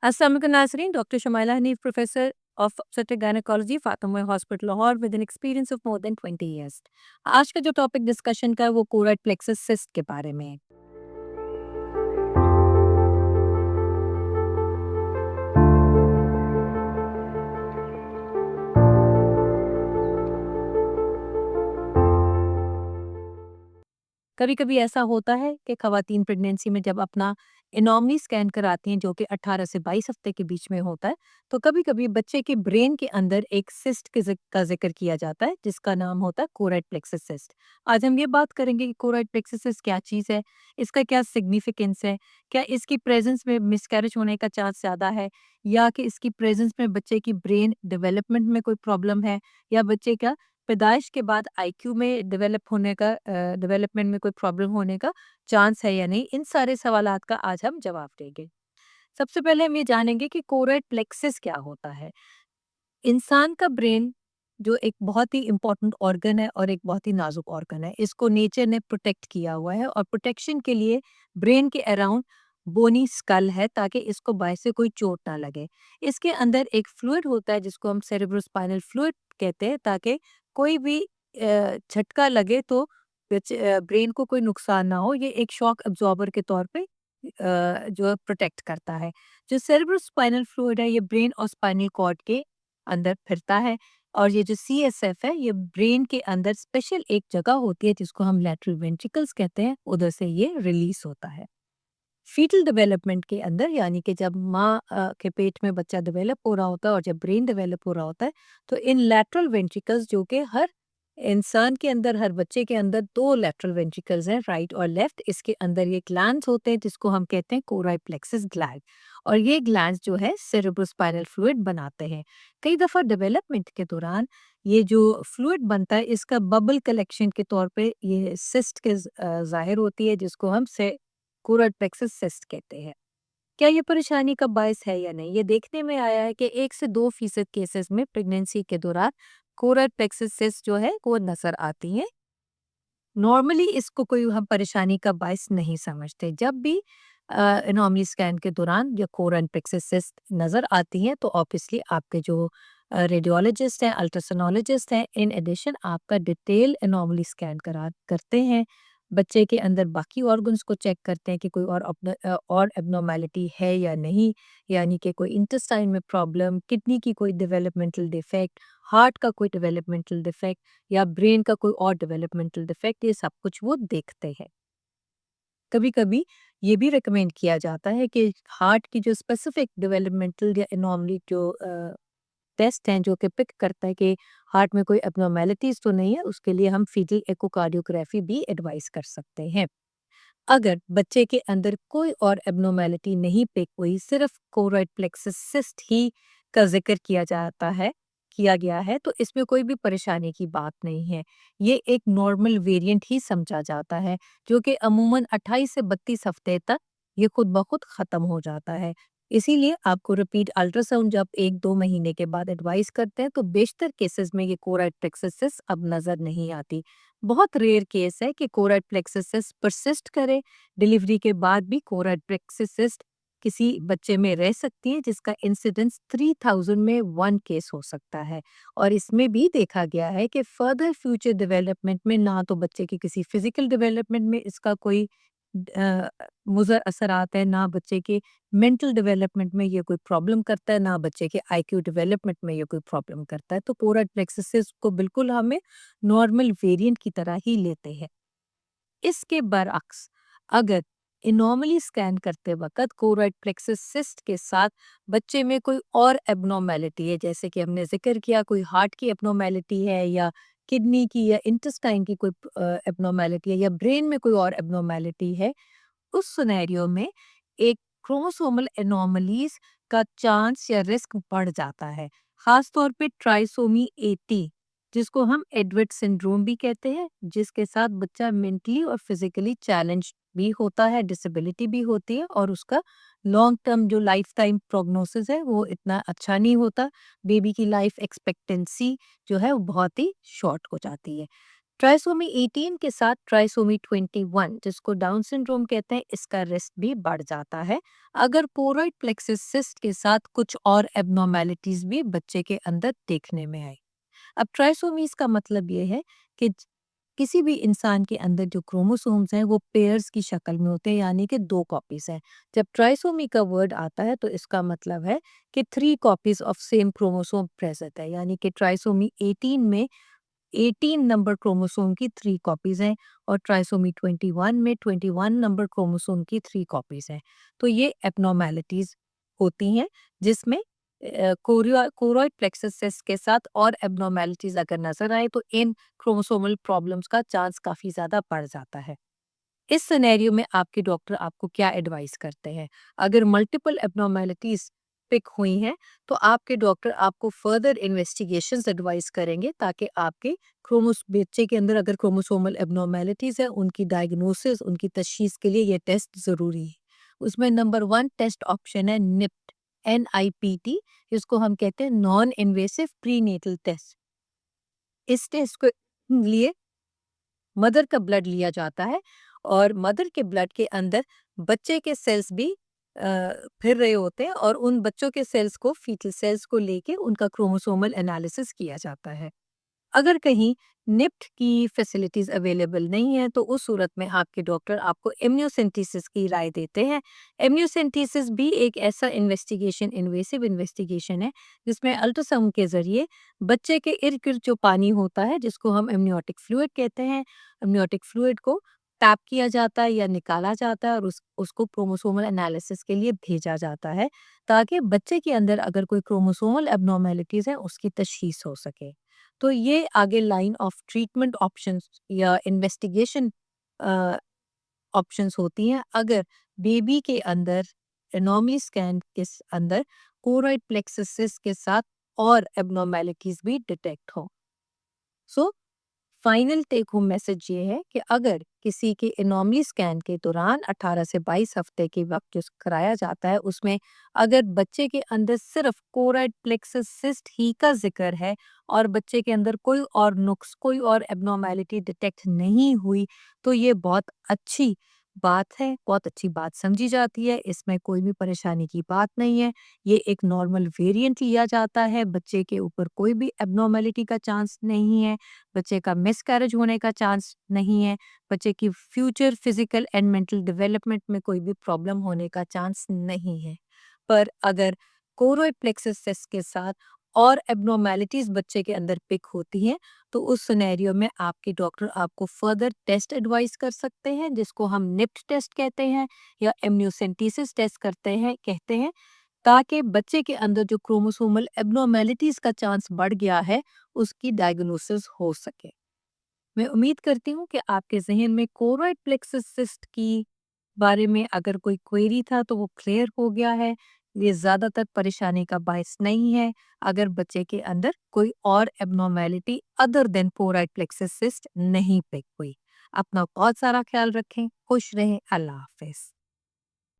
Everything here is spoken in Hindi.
Assalamu alaikum Nasreen, Dr. Shamaila Hanif, Professor of Obstetric Gynecology, Fatima Hospital Lahore with an experience of more than 20 years. आज का जो टॉपिक डिस्कशन का है वो कोराइड प्लेक्सस सिस्ट के बारे में है। कभी कभी ऐसा होता है कि खवातीन प्रेगनेंसी में जब अपना एनॉमली स्कैन कराती हैं जो कि 18 से 22 हफ्ते के बीच में होता है, तो कभी कभी बच्चे के ब्रेन के अंदर एक सिस्ट का जिक्र किया जाता है जिसका नाम होता है कोराइड प्लेक्सस सिस्ट। आज हम ये बात करेंगे कि कोराइड प्लेक्सस सिस्ट क्या चीज़ है, इसका क्या सिग्निफिकेंस है, क्या इसकी प्रेजेंस में मिसकैरेज होने का चांस ज़्यादा है, या कि इसकी प्रेजेंस में बच्चे की ब्रेन डेवलपमेंट में कोई प्रॉब्लम है, या बच्चे का पैदाइश के बाद आईक्यू में डेवलपमेंट में कोई प्रॉब्लम होने का चांस है या नहीं। इन सारे सवालात का आज हम जवाब देंगे। सबसे पहले हम ये जानेंगे कि कोराइड प्लेक्सस क्या होता है। इंसान का ब्रेन जो एक बहुत ही इम्पोर्टेंट ऑर्गन है और एक बहुत ही नाजुक ऑर्गन है, इसको नेचर ने प्रोटेक्ट किया हुआ है और प्रोटेक्शन के लिए ब्रेन के अराउंड बोनी स्कल है ताकि इसको बाहर से कोई चोट ना लगे। इसके अंदर एक फ्लूइड होता है जिसको हम सेरेब्रोस्पाइनल फ्लूइड कहते हैं, ताकि कोई भी झटका लगे तो ब्रेन को कोई नुकसान ना हो। ये एक शॉक अब्जॉर्बर के तौर पे जो प्रोटेक्ट करता है। जो सेरेब्रोस्पाइनल फ्लूइड है ये ब्रेन और स्पाइनल कॉर्ड के अंदर फिरता है, और ये जो सीएसएफ है ये ब्रेन के अंदर स्पेशल एक जगह होती है जिसको हम लैटरल वेंट्रिकल्स कहते हैं, उधर से ये रिलीज होता है। फीटल डेवलपमेंट के अंदर, यानी कि जब माँ के पेट में बच्चा डेवलप हो रहा होता है और जब ब्रेन डेवलप हो रहा होता है, तो इन लैटरल वेंट्रिकल्स जो कि हर इंसान के अंदर, हर बच्चे के अंदर दो लैटरल वेंट्रिकल्स हैं, राइट और लेफ्ट। इसके अंदर ये ग्लैंड्स होते हैं जिसको हम कहते हैं कोराइड प्लेक्सस ग्लैंड, और ये ग्लैंड्स जो है सेरेब्रोस्पाइनल फ्लूइड बनाते हैं। कई दफ़ा डेवलपमेंट के दौरान ये जो फ्लूइड बनता है इसका बबल कलेक्शन के तौर पे ये सिस्ट के ज़ाहिर होती है जिसको हम से कोराइड प्लेक्सस सिस्ट कहते हैं। क्या ये परेशानी का बायस है या नहीं? ये देखने में आया है कि 1 से 2% केसेस में प्रेगनेंसी के दौरान कोराइड प्लेक्सस सिस्ट जो है वो नज़र आती हैं। नॉर्मली इसको कोई हम परेशानी का बायस नहीं समझते। जब भी एनोमली स्कैन के दौरान या कोराइड प्लेक्सस सिस्ट नज़र आती हैं तो ऑब्वियसली आपके जो रेडियोलॉजिस्ट हैं, अल्ट्रासोनोलॉजिस्ट हैं, इन एडिशन आपका डिटेल एनोमली स्कैन करते हैं। बच्चे के अंदर बाकी ऑर्गन्स को चेक करते हैं कि कोई और एब्नॉर्मैलिटी है या नहीं, यानी कि कोई इंटेस्टाइन में प्रॉब्लम, किडनी की कोई डेवलपमेंटल डिफेक्ट, हार्ट का कोई डेवलपमेंटल डिफेक्ट या ब्रेन का कोई और डेवलपमेंटल डिफेक्ट, ये सब कुछ वो देखते हैं। कभी-कभी ये भी रिकमेंड किया जाता है कि हार्ट की जो स्पेसिफिक डेवलपमेंटल या एनॉमली जो टेस्ट हैं जो कि पिक करता है कि हार्ट में कोई एब्नॉर्मैलिटीज़ तो नहीं है, उसके लिए हम फीटल एकोकार्डियोग्राफी भी एडवाइस कर सकते हैं। अगर बच्चे के अंदर कोई और एब्नॉर्मैलिटी नहीं पिक हुई, सिर्फ कोराइड प्लेक्सस सिस्ट ही का ज़िक्र किया गया है, तो इसमें कोई भी परेशानी की बात नहीं है। ये एक नॉर्मल वेरिएंट ही समझा जाता है, जो कि अमूमन 28 से 32 हफ्ते तक ये खुद ब खुद ख़त्म हो जाता है। इसीलिए आपको रिपीट अल्ट्रासाउंड जब 1-2 महीने के बाद एडवाइस करते हैं, तो बेशतर केसेज़ में ये कोराइड प्लेक्सस सिस्ट अब नज़र नहीं आती। बहुत रेयर केस है कि कोराइड प्लेक्सस सिस्ट परसिस्ट करे, डिलीवरी के बाद भी कोराइड प्लेक्सस सिस्ट किसी बच्चे में रह सकती है, जिसका इंसिडेंस 3000 में 1 केस हो सकता है। और इसमें भी देखा गया है कि फर्दर फ्यूचर डेवलपमेंट में ना तो बच्चे की किसी फिजिकल डेवलपमेंट में इसका कोई मुज़र असरात है, ना बच्चे के मेंटल डेवलपमेंट में ये कोई प्रॉब्लम करता है, ना बच्चे के आईक्यू डेवलपमेंट में ये कोई प्रॉब्लम करता है। तो कोराइड प्लेक्सस सिस्ट को बिल्कुल हमें नॉर्मल वेरिएंट की तरह ही लेते हैं। इसके बरअक्स अगर एनॉमली स्कैन करते वक्त कोराइड प्लेक्सस सिस्ट के साथ बच्चे में कोई और एब्नॉर्मेलिटी है, जैसे कि हमने जिक्र किया कोई हार्ट की एब्नॉर्मेलिटी है या किडनी की या इंटेस्टाइन की कोई एब्नॉर्मेलिटी है या ब्रेन में कोई और एब्नॉर्मेलिटी है, उस सिनेरियो में एक क्रोमोसोमल एनोमलीज का चांस या रिस्क बढ़ जाता है। खास तौर पे ट्राइसोमी 80 जिसको हम एडवर्ड सिंड्रोम भी कहते हैं, जिसके साथ बच्चा मेंटली और फिजिकली चैलेंज भी होता है, डिसेबिलिटी भी होती है, और उसका लॉन्ग टर्म जो लाइफ टाइम प्रोग्नोसिस है वो इतना अच्छा नहीं होता। बेबी की लाइफ एक्सपेक्टेंसी जो है वो बहुत ही शॉर्ट हो जाती है। ट्राइसोमी 18 के साथ ट्राइसोमी 21 जिसको डाउन सिंड्रोम कहते हैं, इसका रिस्क भी बढ़ जाता है अगर पोरोइड प्लेक्सिस सिस्ट के साथ कुछ और एबनॉर्मेलिटीज भी बच्चे के अंदर देखने में आए। अब ट्राइसोमीज का मतलब ये है कि किसी भी इंसान के अंदर जो क्रोमोसोम्स हैं वो पेयर्स की शक्ल में होते हैं, यानी कि 2 कॉपीज हैं। जब ट्राइसोमी का वर्ड आता है तो इसका मतलब है कि 3 copies of same chromosome present है, यानी कि ट्राइसोमी 18 में 18 नंबर क्रोमोसोम की 3 कॉपीज हैं और ट्राइसोमी 21 में 21 नंबर क्रोमोसोम की 3 कॉपीज हैं। तो ये एबनॉर्मेलिटीज होती हैं जिसमें कोरोइड प्लेक्सस सिस्ट के साथ और एबनॉर्मेलिटीज अगर नजर आए तो इन क्रोमोसोमल प्रॉब्लम्स का चांस काफी ज्यादा बढ़ जाता है। इस सिनेरियो में आपके डॉक्टर आपको क्या एडवाइस करते हैं? अगर मल्टीपल एब्नॉर्मेलिटीज पिक हुई हैं तो आपके डॉक्टर आपको फर्दर इन्वेस्टिगेशंस एडवाइस करेंगे ताकि आपके क्रोमोस बच्चे के अंदर अगर क्रोमोसोमल एब्नॉर्मेलिटीज है उनकी डायग्नोसिस, उनकी तशखीस के लिए ये टेस्ट ज़रूरी है। उसमें नंबर 1 टेस्ट ऑप्शन है निप्ट, NIPT, जिसको हम कहते हैं नॉन इन्वेसिव प्रीनेटल टेस्ट। इस टेस्ट को लिए मदर का ब्लड लिया जाता है और मदर के ब्लड के अंदर बच्चे के सेल्स भी फिर रहे होते हैं और उन बच्चों के सेल्स को, फीटल सेल्स को लेके उनका क्रोमोसोमल एनालिसिस किया जाता है। अगर कहीं निप्ट की फैसिलिटीज अवेलेबल नहीं है तो उस सूरत में आपके डॉक्टर आपको एमनियोसेंटेसिस की राय देते हैं। एमनियोसेंटेसिस भी एक ऐसा इन्वेस्टिगेशन, इन्वेसिव इन्वेस्टिगेशन है जिसमें अल्ट्रासाउंड के जरिए बच्चे के इर्द गिर्द जो पानी होता है जिसको हम एमनियोटिक फ्लूइड कहते हैं, एमनियोटिक फ्लूइड को टैप किया जाता है या निकाला जाता है और उसको क्रोमोसोमल एनालिसिस के लिए भेजा जाता है ताकि बच्चे के अंदर अगर कोई क्रोमोसोमल एबनॉर्मेलिटीज है उसकी तशखीस हो सके। तो ये आगे लाइन ऑफ ट्रीटमेंट ऑप्शंस या इन्वेस्टिगेशन ऑप्शंस होती हैं अगर बेबी के अंदर एनोमली स्कैन के अंदर कोरोइड प्लेक्सिस के साथ और एबनॉर्मेलिटीज भी डिटेक्ट हो। So final take home message ये है कि अगर किसी के एनोमली स्कैन के दौरान 18 से 22 हफ्ते के वक्त जो कराया जाता है उसमें अगर बच्चे के अंदर सिर्फ कोराइड प्लेक्सस सिस्ट ही का जिक्र है और बच्चे के अंदर कोई और नुक्स, कोई और एबनॉर्मेलिटी डिटेक्ट नहीं हुई तो ये बहुत अच्छी बात है, बहुत अच्छी बात समझी जाती है। इसमें कोई भी परेशानी की बात नहीं है। ये एक नॉर्मल वेरिएंट लिया जाता है, बच्चे के ऊपर कोई भी एबनॉर्मेलिटी का चांस नहीं है, बच्चे का मिसकैरेज होने का चांस नहीं है, बच्चे की future physical and mental development में कोई भी प्रॉब्लम होने का चांस नहीं है। पर अगर कोरोइड प्लेक्सस सिस्ट के साथ और एबनॉर्मेलिटीज बच्चे के अंदर पिक होती हैं तो उस सिनेरियो में आपके डॉक्टर आपको फर्दर टेस्ट एडवाइस कर सकते हैं जिसको हम निप्ट टेस्ट कहते हैं या एमनियोसेंटेसिस टेस्ट करते हैं कहते हैं, ताकि बच्चे के अंदर जो क्रोमोसोमल एबनॉर्मेलिटीज का चांस बढ़ गया है उसकी डायग्नोसिस हो सके। मैं उम्मीद करती हूँ कि आपके ज़हन में कोरोइड प्लेक्सस सिस्ट की बारे में अगर कोई क्वेरी था तो वो क्लियर हो गया है। ये ज़्यादातर परेशानी का बायस नहीं है अगर बच्चे के अंदर कोई और abnormality other than choroid plexus cyst नहीं पिक हुई। अपना बहुत सारा ख्याल रखें, खुश रहें, अल्लाह हाफ़िज़।